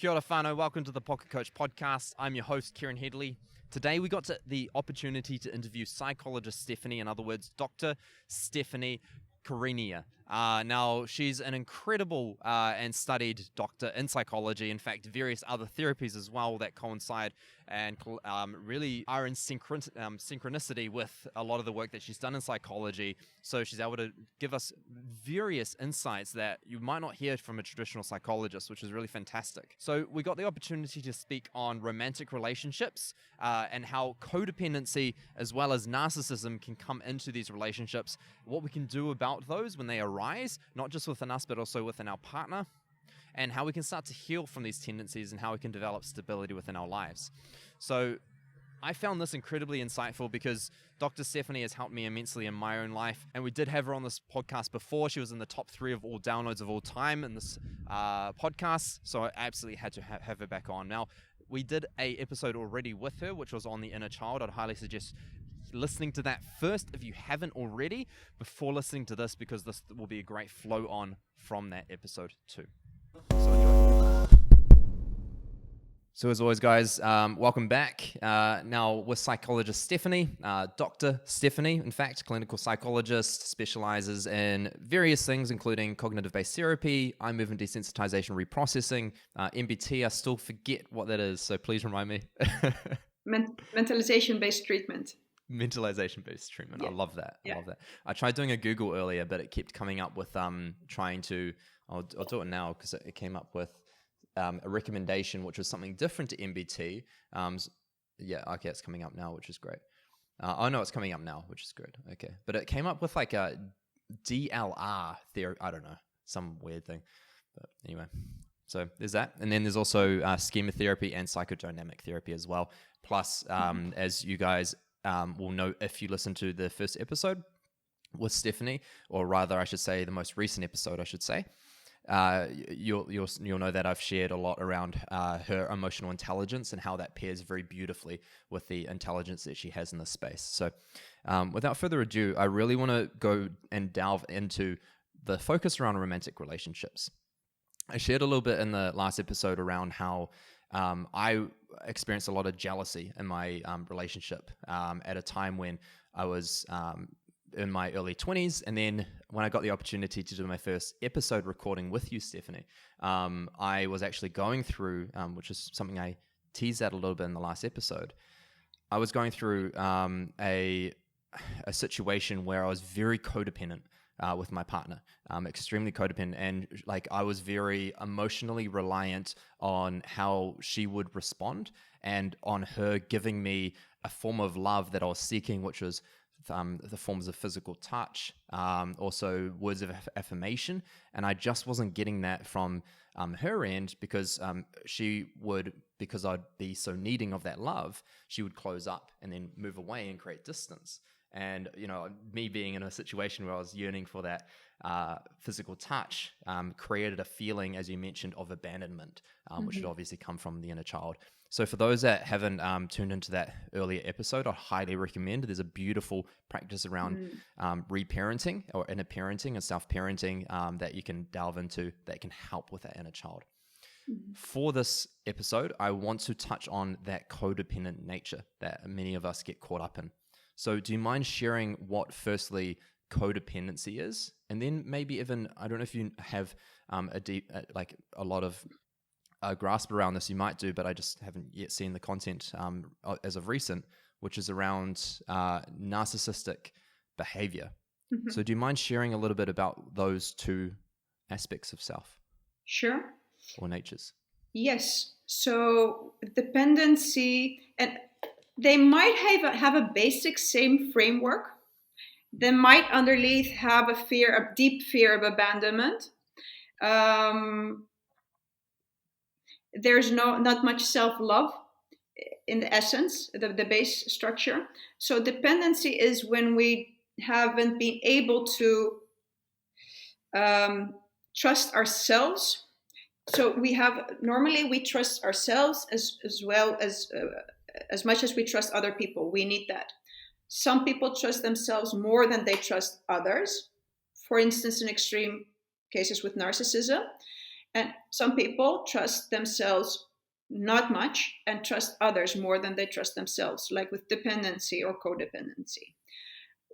Kia ora whānau, welcome to the Pocket Coach Podcast. I'm your host, Kieran Headley. Today we got the opportunity to interview Psychologist Stephanie, in other words, Dr. Stephanie Carinia. Now, she's an incredible and studied doctor in psychology. In fact, various other therapies as well that coincide and really are in synchronicity with a lot of the work that she's done in psychology. So she's able to give us various insights that you might not hear from a traditional psychologist, which is really fantastic. So we got the opportunity to speak on romantic relationships and how codependency as well as narcissism can come into these relationships, what we can do about those when they arise, not just within us, but also within our partner, and how we can start to heal from these tendencies and how we can develop stability within our lives. So I found this incredibly insightful because Dr. Stephanie has helped me immensely in my own life. And we did have her on this podcast before. She was in the top 3 of all downloads of all time in this podcast. So I absolutely had to have her back on. Now, we did a episode already with her, which was on the inner child. I'd highly suggest listening to that first if you haven't already, before listening to this, because this will be a great flow on from that episode too. So enjoy. So as always, guys, welcome back. Now with Psychologist Stephanie, Dr. Stephanie, in fact, clinical psychologist, specializes in various things, including cognitive-based therapy, eye movement desensitization reprocessing, MBT. I still forget what that is, so please remind me. Mentalization-based treatment. Mentalization-based treatment. Yeah. I love that. Yeah. I love that. I tried doing a Google earlier, but it kept coming up with trying to. I'll do it now because it came up with a recommendation, which was something different to MBT. Yeah, okay, it's coming up now, which is great. Oh no, it's coming up now, which is good. Okay, but it came up with like a DLR theory. I don't know, some weird thing. But anyway, so there's that, and then there's also schema therapy and psychodynamic therapy as well. Plus, as you guys will know if you listen to the first episode with Stephanie, or rather, I should say, the most recent episode, I should say. You'll know that I've shared a lot around her emotional intelligence and how that pairs very beautifully with the intelligence that she has in this space. So without further ado, I really want to go and delve into the focus around romantic relationships. I shared a little bit in the last episode around how I experienced a lot of jealousy in my relationship at a time when I was in my early 20s, and then when I got the opportunity to do my first episode recording with you, Stephanie, I was actually going through, which is something I teased out a little bit in the last episode. I was going through a situation where I was very codependent with my partner, extremely codependent, and like I was very emotionally reliant on how she would respond and on her giving me a form of love that I was seeking, which was the forms of physical touch, also words of affirmation, and I just wasn't getting that from her end because because I'd be so needing of that love, she would close up and then move away and create distance. And me being in a situation where I was yearning for that physical touch created a feeling, as you mentioned, of abandonment, which had obviously come from the inner child. So for those that haven't tuned into that earlier episode, I highly recommend. There's a beautiful practice around reparenting or inner parenting and self-parenting that you can delve into that can help with that inner child. For this episode, I want to touch on that codependent nature that many of us get caught up in. So do you mind sharing what, firstly, codependency is? And then maybe even, I don't know if you have a lot of grasp around this, you might do, but I just haven't yet seen the content as of recent, which is around narcissistic behavior. So do you mind sharing a little bit about those two aspects of self? Sure. Or natures? Yes. So dependency, and they might have a basic same framework. They might underneath have a deep fear of abandonment. There's not much self-love in the essence, the base structure. So dependency is when we haven't been able to trust ourselves. So normally we trust ourselves as well as much as we trust other people. We need that. Some people trust themselves more than they trust others. For instance, in extreme cases with narcissism. And some people trust themselves not much and trust others more than they trust themselves, like with dependency or codependency.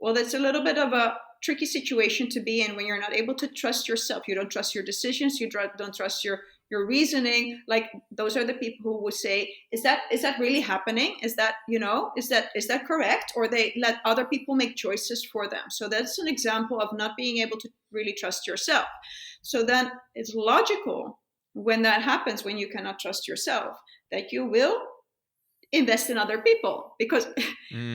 Well, that's a little bit of a tricky situation to be in when you're not able to trust yourself. You don't trust your decisions. You don't trust your reasoning. Like, those are the people who would say, is that really happening? Is that, is that correct? Or they let other people make choices for them. So that's an example of not being able to really trust yourself. So then it's logical, when that happens, when you cannot trust yourself, that you will invest in other people, because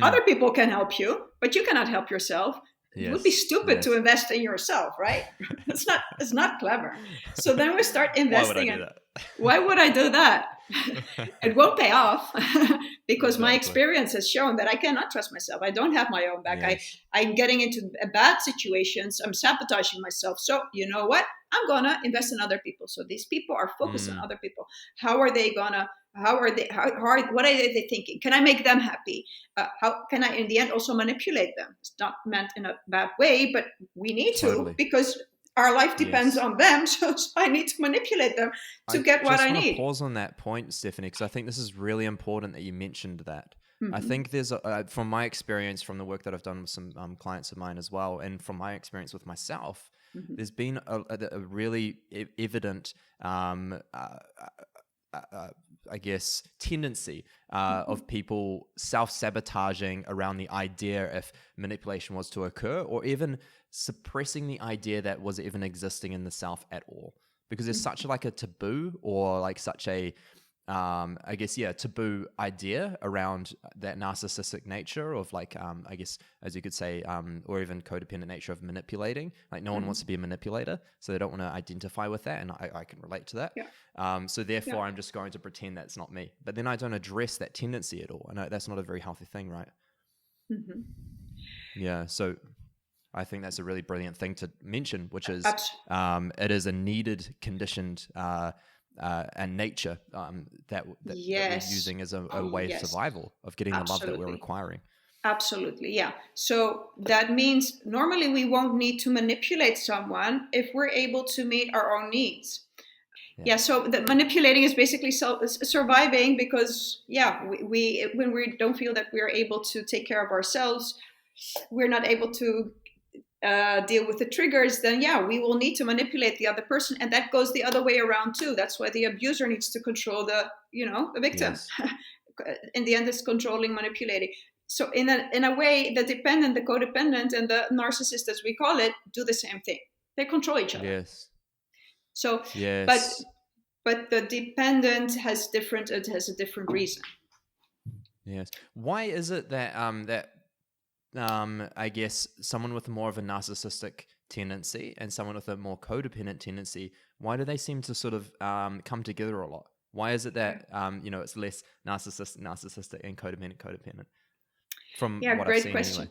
other people can help you, but you cannot help yourself. Yes. It would be stupid to invest in yourself, right? It's not clever. So then we start investing. Why would I do that? It won't pay off because my experience has shown that I cannot trust myself. I don't have my own back. Yes. I'm getting into bad situations. I'm sabotaging myself. So you know what? I'm going to invest in other people. So these people are focused on other people. What are they thinking? Can I make them happy? How can I, in the end, also manipulate them? It's not meant in a bad way, but we need to, because our life depends on them. So I need to manipulate them to get what I need. I just want to pause on that point, Stephanie, because I think this is really important that you mentioned that. Mm-hmm. I think there's, from my experience, from the work that I've done with some clients of mine as well, and from my experience with myself, mm-hmm. there's been a really evident, I guess, tendency of people self-sabotaging around the idea if manipulation was to occur, or even suppressing the idea that was even existing in the self at all, because there's such like a taboo, or like such a taboo idea around that narcissistic nature of like, I guess, as you could say, or even codependent nature of manipulating. Like no one wants to be a manipulator, so they don't want to identify with that. And I can relate to that. Yeah. So therefore I'm just going to pretend that's not me, but then I don't address that tendency at all. I know that's not a very healthy thing, right? Mm-hmm. Yeah. So I think that's a really brilliant thing to mention, which is, it is a needed, conditioned, and nature that we're using as a way of survival, of getting the love that we're requiring. Absolutely, yeah. So that means normally we won't need to manipulate someone if we're able to meet our own needs. Yeah, so the manipulating is basically surviving, because we when we don't feel that we're able to take care of ourselves, we're not able to deal with the triggers, then we will need to manipulate the other person, and that goes the other way around too. That's why the abuser needs to control the victim. Yes. In the end, it's controlling, manipulating. So in a way, the dependent, the codependent, and the narcissist, as we call it, do the same thing. They control each other. Yes. So but the dependent has a different reason. Yes. Why is it that I guess someone with more of a narcissistic tendency and someone with a more codependent tendency, why do they seem to sort of come together a lot? Why is it that it's less narcissistic and codependent? From what I've seen, question.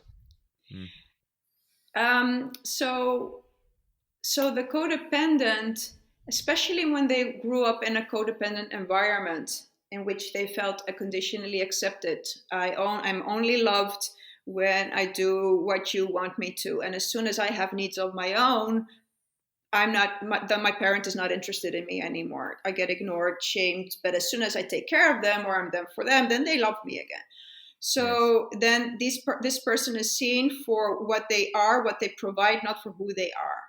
Anyway. So the codependent, especially when they grew up in a codependent environment in which they felt conditionally accepted. I'm only loved when I do what you want me to, and as soon as I have needs of my own, my parent is not interested in me anymore. I get ignored, shamed, but as soon as I take care of them, or I'm there for them, then they love me again. So then this person is seen for what they are, what they provide, not for who they are.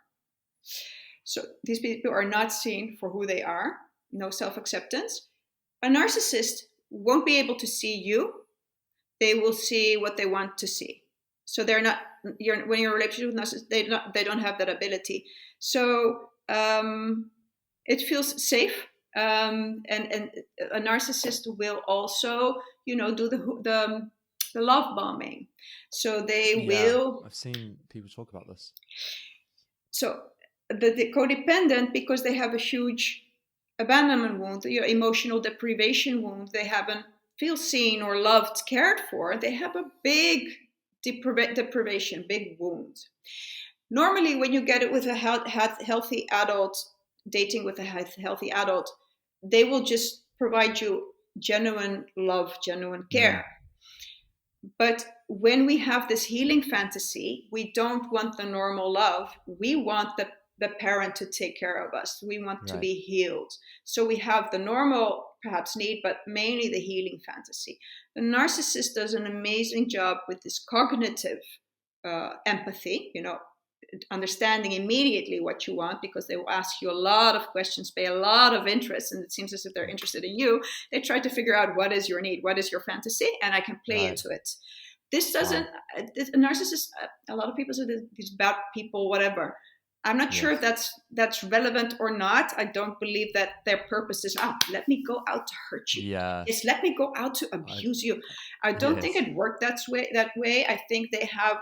So these people are not seen for who they are, no self-acceptance. A narcissist won't be able to see you. They will see what they want to see. So they're not. When you're in a relationship with narcissists, they don't have that ability. So it feels safe. And a narcissist will also, do the love bombing. So they will. I've seen people talk about this. So the codependent, because they have a huge abandonment wound, emotional deprivation wound, they haven't feel seen or loved, cared for, they have a big deprivation, big wound. Normally, when you get it with a healthy adult, dating with a healthy adult, they will just provide you genuine love, genuine care. But when we have this healing fantasy, we don't want the normal love. We want the parent to take care of us. We want to Right. be healed. So we have the normal, perhaps, need, but mainly the healing fantasy. The narcissist does an amazing job with this cognitive empathy, understanding immediately what you want, because they will ask you a lot of questions, pay a lot of interest, and it seems as if they're interested in you. They try to figure out what is your need, what is your fantasy, and I can play into it. This doesn't, a narcissist, a lot of people say these bad people, whatever. I'm not sure if that's relevant or not. I don't believe that their purpose is, let me go out to hurt you. Yeah. Yes, let me go out to abuse you. I don't think it worked that way. I think they have,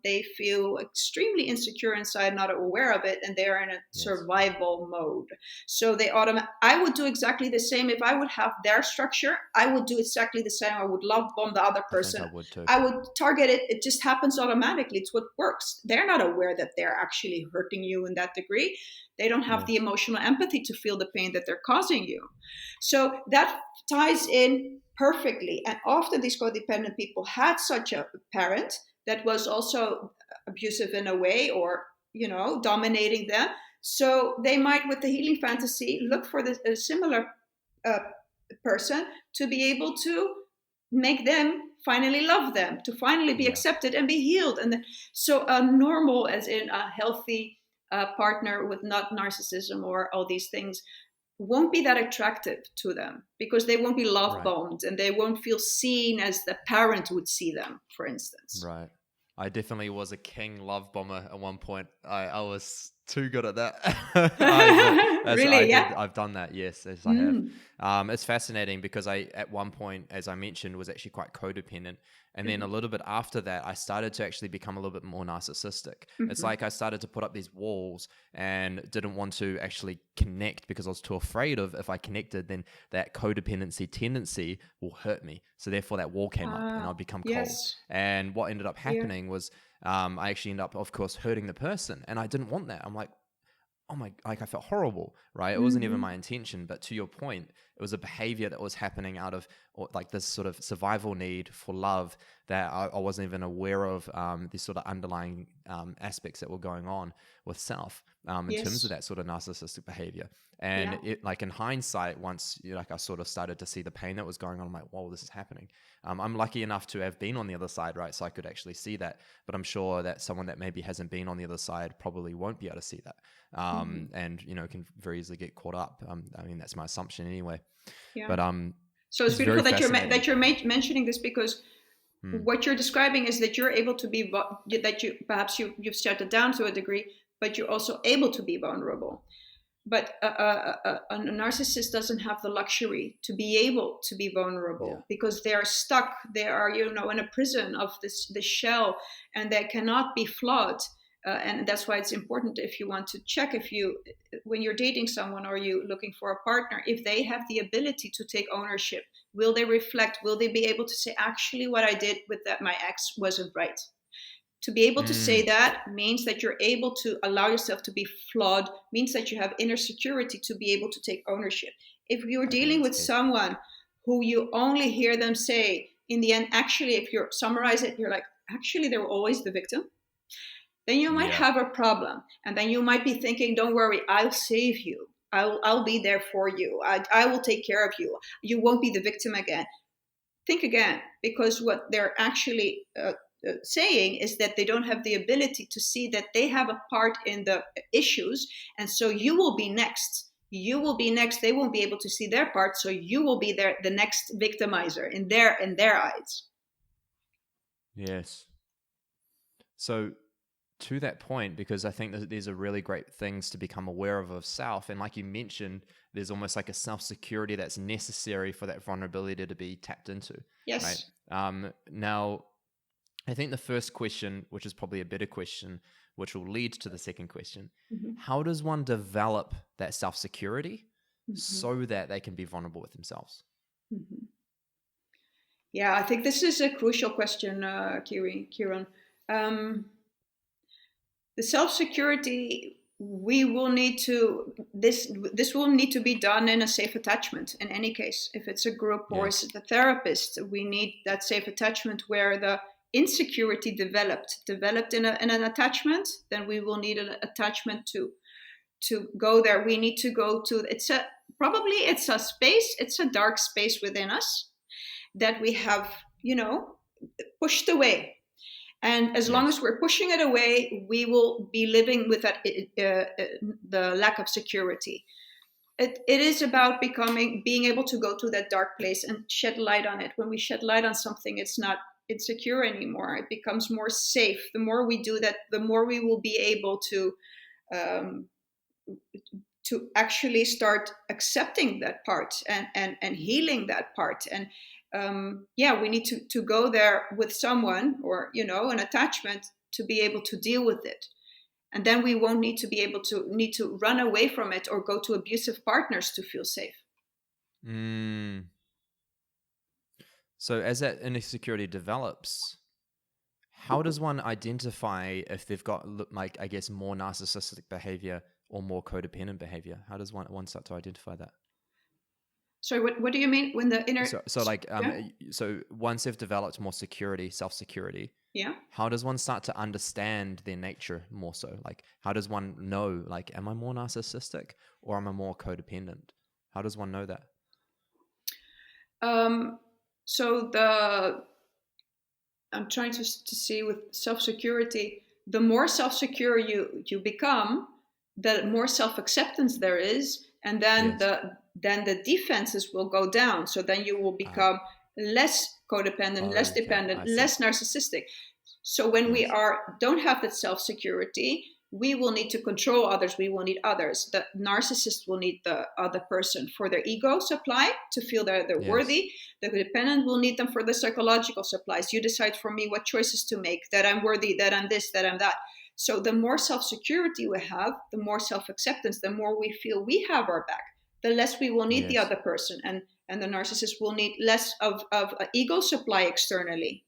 they feel extremely insecure inside, not aware of it, and they're in a survival mode. So I would do exactly the same. If I would have their structure, I would do exactly the same. I would love bomb the other person. I would too. I would target it. It just happens automatically. It's what works. They're not aware that they're actually hurting you in that degree. They don't have the emotional empathy to feel the pain that they're causing you. So that ties in perfectly. And often these codependent people had such a parent that was also abusive in a way, or, dominating them. So they might, with the healing fantasy, look for a similar person to be able to make them finally love them, to finally be accepted and be healed. And so a normal, as in a healthy partner with not narcissism or all these things, won't be that attractive to them, because they won't be love bombed and they won't feel seen as the parent would see them, for instance. Right. I definitely was a king love bomber at one point. I was too good at that. Really? I've done that. Yes, as I have. It's fascinating because at one point, as I mentioned, was actually quite codependent. And then a little bit after that, I started to actually become a little bit more narcissistic. It's like I started to put up these walls and didn't want to actually connect because I was too afraid of, if I connected, then that codependency tendency will hurt me. So therefore that wall came up and I'd become cold. And what ended up happening was I actually ended up, of course, hurting the person. And I didn't want that. I'm like, I felt horrible, right? It wasn't even my intention, but to your point, it was a behavior that was happening out of like this sort of survival need for love that I wasn't even aware of, these sort of underlying aspects that were going on with self in terms of that sort of narcissistic behavior. And it, like in hindsight, once I sort of started to see the pain that was going on, I'm like, whoa, this is happening. I'm lucky enough to have been on the other side, right? So I could actually see that, but I'm sure that someone that maybe hasn't been on the other side probably won't be able to see that. And, can very easily get caught up. I mean, that's my assumption anyway. But, so it's beautiful that you're mentioning this, because what you're describing is that you're able to be, that you've shut it down to a degree, but you're also able to be vulnerable. But a narcissist doesn't have the luxury to be able to be vulnerable because they are stuck. They are, in a prison of this shell, and they cannot be flawed. And that's why it's important, if you want to check, when you're dating someone or you looking for a partner, if they have the ability to take ownership, will they reflect? Will they be able to say, actually, what I did with my ex wasn't right? To be able to say that means that you're able to allow yourself to be flawed, means that you have inner security to be able to take ownership. If you're dealing with someone who you only hear them say, in the end, actually, if you summarize it, you're like, actually, they were always the victim, then you might have a problem. And then you might be thinking, don't worry, I'll save you. I'll be there for you. I will take care of you. You won't be the victim again. Think again, because what they're actually saying is that they don't have the ability to see that they have a part in the issues, and so you will be next. They won't be able to see their part, so you will be the next victimizer in their eyes. Yes. So to that point, because I think that these are really great things to become aware of self, and like you mentioned, there's almost like a self-security that's necessary for that vulnerability to be tapped into. Yes. Right? Now, I think the first question, which is probably a better question, which will lead to the second question, how does one develop that self-security so that they can be vulnerable with themselves? Yeah, I think this is a crucial question, Kieran. The self-security, we will need to, this will need to be done in a safe attachment in any case. If it's a group or it's the therapist, we need that safe attachment where the insecurity developed in an attachment, then we will need an attachment to go there. We need to go to, it's a space, it's a dark space within us that we have, pushed away. And as long as we're pushing it away, we will be living with that the lack of security. It is about being able to go to that dark place and shed light on it. When we shed light on something, it's not insecure anymore. It becomes more safe. The more we do that, the more we will be able to actually start accepting that part and healing that part. And we need to go there with someone, or an attachment, to be able to deal with it. And then we won't need to run away from it or go to abusive partners to feel safe. So as that insecurity develops, how does one identify if they've got, like, I guess, more narcissistic behavior or more codependent behavior? How does one start to identify that? Sorry, what do you mean when the inner? So once they've developed more security, self-security, how does one start to understand their nature more so? Like, how does one know, like, am I more narcissistic or am I more codependent? How does one know that? I'm trying to see with self-security, the more self-secure you become, the more self-acceptance there is, and then the defenses will go down. So then you will become less codependent, less dependent, less narcissistic. So when we don't have that self-security, we will need to control others. We will need others. The narcissist will need the other person for their ego supply to feel that they're worthy. The codependent will need them for the psychological supplies. You decide for me what choices to make, that I'm worthy, that I'm this, that I'm that. So the more self-security we have, the more self-acceptance, the more we feel we have our back, the less we will need the other person. And the narcissist will need less of ego supply externally,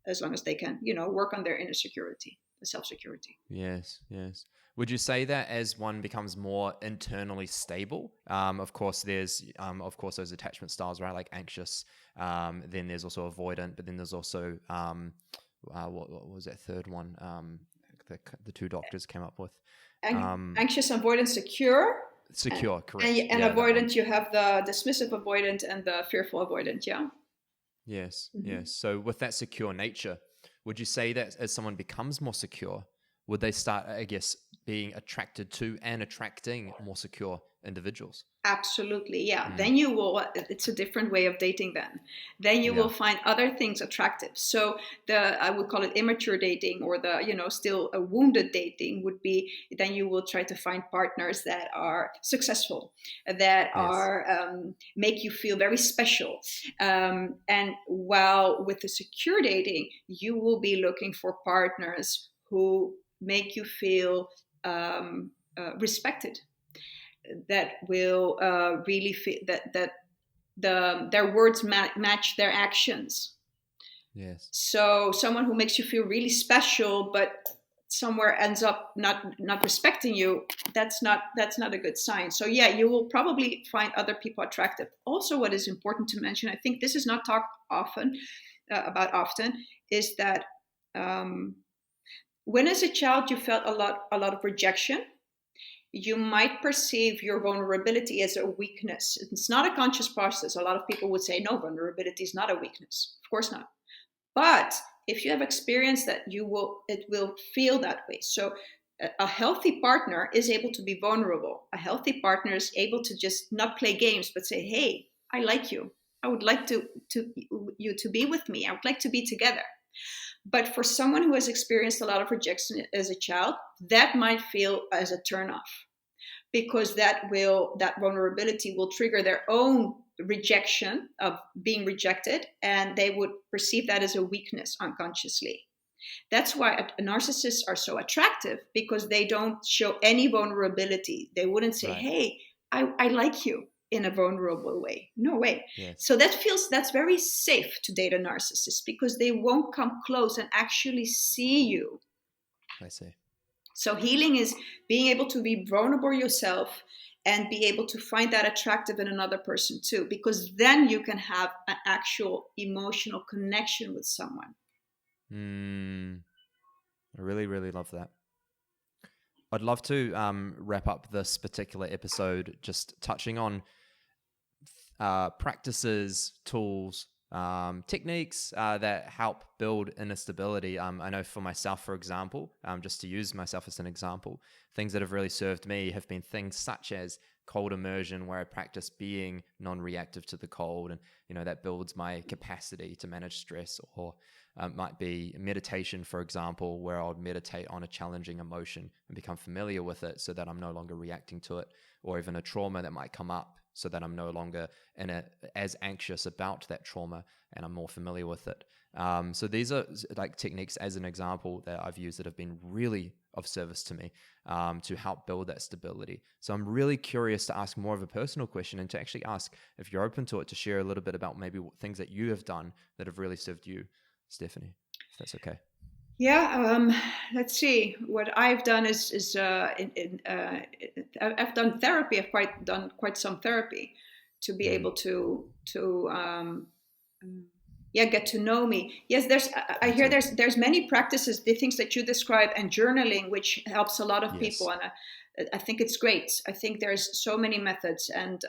as long as they can, work on their inner security, the self-security. Yes. Would you say that as one becomes more internally stable, of course, there's, those attachment styles, right? Like anxious, then there's also avoidant, but then there's also, what was that third one? The two doctors came up with. Anxious, avoidant, secure. Secure, correct. And avoidant, you have the dismissive avoidant and the fearful avoidant, Yes. So with that secure nature, would you say that as someone becomes more secure, would they start, I guess, being attracted to and attracting more secure individuals? Absolutely, yeah. Then you will, it's a different way of dating then. Then you will find other things attractive. So I would call it immature dating, or still a wounded dating would be, then you will try to find partners that are successful, that are, make you feel very special. And while with the secure dating, you will be looking for partners who make you feel respected, that will really feel that their words match their actions. Yes. So someone who makes you feel really special, but somewhere ends up not respecting you, that's not a good sign. So you will probably find other people attractive. Also, what is important to mention, I think this is not talked often, is that when as a child you felt a lot of rejection, you might perceive your vulnerability as a weakness. It's not a conscious process. A lot of people would say, no, vulnerability is not a weakness. Of course not. But if you have experienced that, it will feel that way. So a healthy partner is able to be vulnerable. A healthy partner is able to just not play games, but say, hey, I like you. I would like you to be with me. I would like to be together. But for someone who has experienced a lot of rejection as a child, that might feel as a turnoff, because that vulnerability will trigger their own rejection of being rejected, and they would perceive that as a weakness unconsciously. That's why narcissists are so attractive, because they don't show any vulnerability. They wouldn't say, hey, I like you, in a vulnerable way. No way. Yes. So that's very safe to date a narcissist, because they won't come close and actually see you. I see. So healing is being able to be vulnerable yourself and be able to find that attractive in another person too, because then you can have an actual emotional connection with someone. I really, really love that. I'd love to wrap up this particular episode just touching on practices, tools, techniques that help build inner stability. I know for myself, for example, just to use myself as an example, things that have really served me have been things such as cold immersion, where I practice being non-reactive to the cold, and that builds my capacity to manage stress. Or might be meditation, for example, where I'll meditate on a challenging emotion and become familiar with it so that I'm no longer reacting to it, or even a trauma that might come up so that I'm no longer as anxious about that trauma and I'm more familiar with it. So these are like techniques, as an example, that I've used that have been really of service to me to help build that stability. So I'm really curious to ask more of a personal question, and to actually ask, if you're open to it, to share a little bit about maybe things that you have done that have really served you, Stephanie, if that's okay. Yeah, let's see. What I've done is I've done therapy. I've done quite some therapy to be able to get to know me. Yes, I hear there's many practices, the things that you describe, and journaling, which helps a lot of people, and I think it's great. I think there's so many methods, and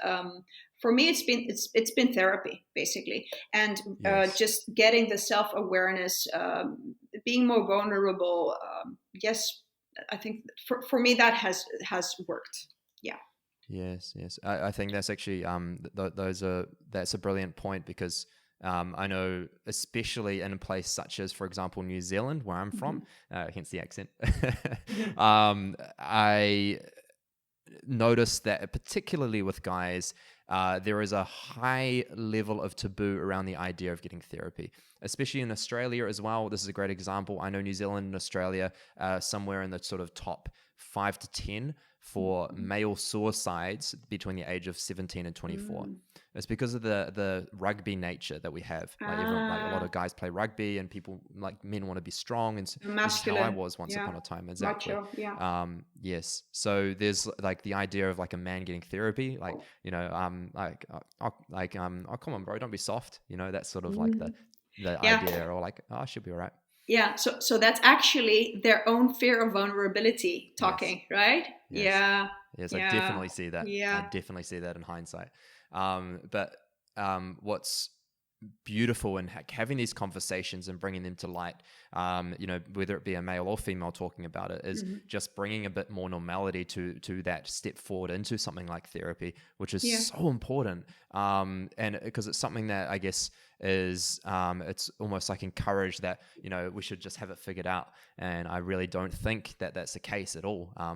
for me, it's been therapy basically, and just getting the self-awareness, being more vulnerable. Yes, I think for me that has worked. Yeah. Yes. I think that's actually that's a brilliant point, because I know, especially in a place such as, for example, New Zealand, where I'm from, hence the accent, I noticed that particularly with guys, there is a high level of taboo around the idea of getting therapy, especially in Australia as well. This is a great example. I know New Zealand and Australia somewhere in the sort of top 5 to 10 for male suicides between the age of 17 and 24. It's because of the rugby nature that we have. Like a lot of guys play rugby, and people, like men, want to be strong, and this is how I was once upon a time. Exactly. Macho, yes. So there's like the idea of like a man getting therapy, like oh, come on, bro, don't be soft. That's sort of like the idea, or like, oh, I should be all right. Yeah, so that's actually their own fear of vulnerability talking, right? Yes. Yes, I definitely see that. I definitely see that in hindsight. But what's beautiful in having these conversations and bringing them to light, whether it be a male or female talking about it, is just bringing a bit more normality to that step forward into something like therapy, which is so important. And because it's something that I guess is it's almost like encouraged that we should just have it figured out, and I really don't think that that's the case at all. I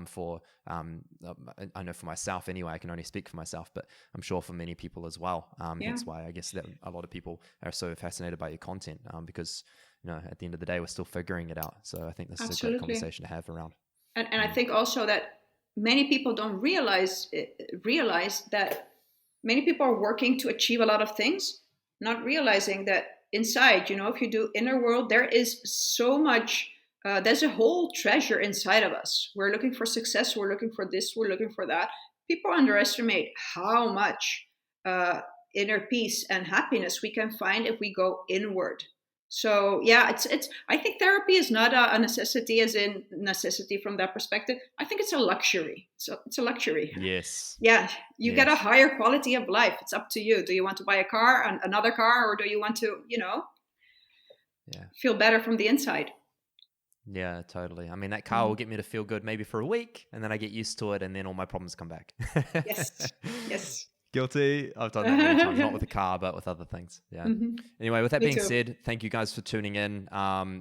know for myself anyway, I can only speak for myself, but I'm sure for many people as well. That's why I guess that a lot of people are so fascinated by your content, because at the end of the day, we're still figuring it out. So I think this is a great conversation to have around. And I think also that many people don't realize that many people are working to achieve a lot of things, not realizing that inside, if you do inner world, there is so much, there's a whole treasure inside of us. We're looking for success, we're looking for this, we're looking for that. People underestimate how much inner peace and happiness we can find if we go inward. So it's I think therapy is not a necessity, as in necessity from that perspective. I think it's a luxury. So it's a luxury. Yes. Yeah, you get a higher quality of life. It's up to you. Do you want to buy a car, another car, or do you want to, feel better from the inside? Yeah, totally. I mean, that car will get me to feel good maybe for a week, and then I get used to it, and then all my problems come back. Yes. Guilty. I've done that many times, not with a car, but with other things. Yeah. Anyway, with that being said, thank you guys for tuning in.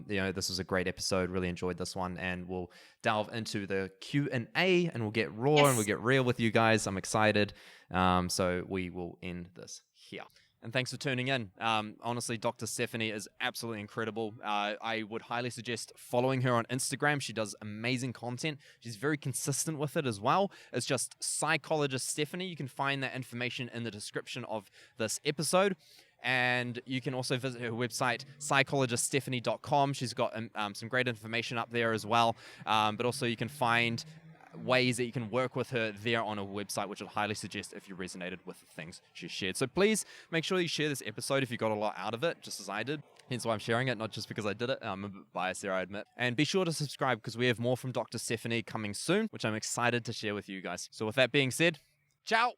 This was a great episode. Really enjoyed this one, and we'll delve into the Q&A, and we'll get raw and we'll get real with you guys. I'm excited. So we will end this here. And thanks for tuning in. Honestly, Dr. Stephanie is absolutely incredible. I would highly suggest following her on Instagram. She does amazing content. She's very consistent with it as well. It's just Psychologist Stephanie. You can find that information in the description of this episode. And you can also visit her website, psychologiststephanie.com. She's got some great information up there as well. But also you can find ways that you can work with her there on a website, which I'd highly suggest if you resonated with the things she shared. So please make sure you share this episode if you got a lot out of it, just as I did. Hence why I'm sharing it, not just because I did it. I'm a bit biased there, I admit. And be sure to subscribe because we have more from Dr. Stephanie coming soon, which I'm excited to share with you guys. So with that being said, ciao!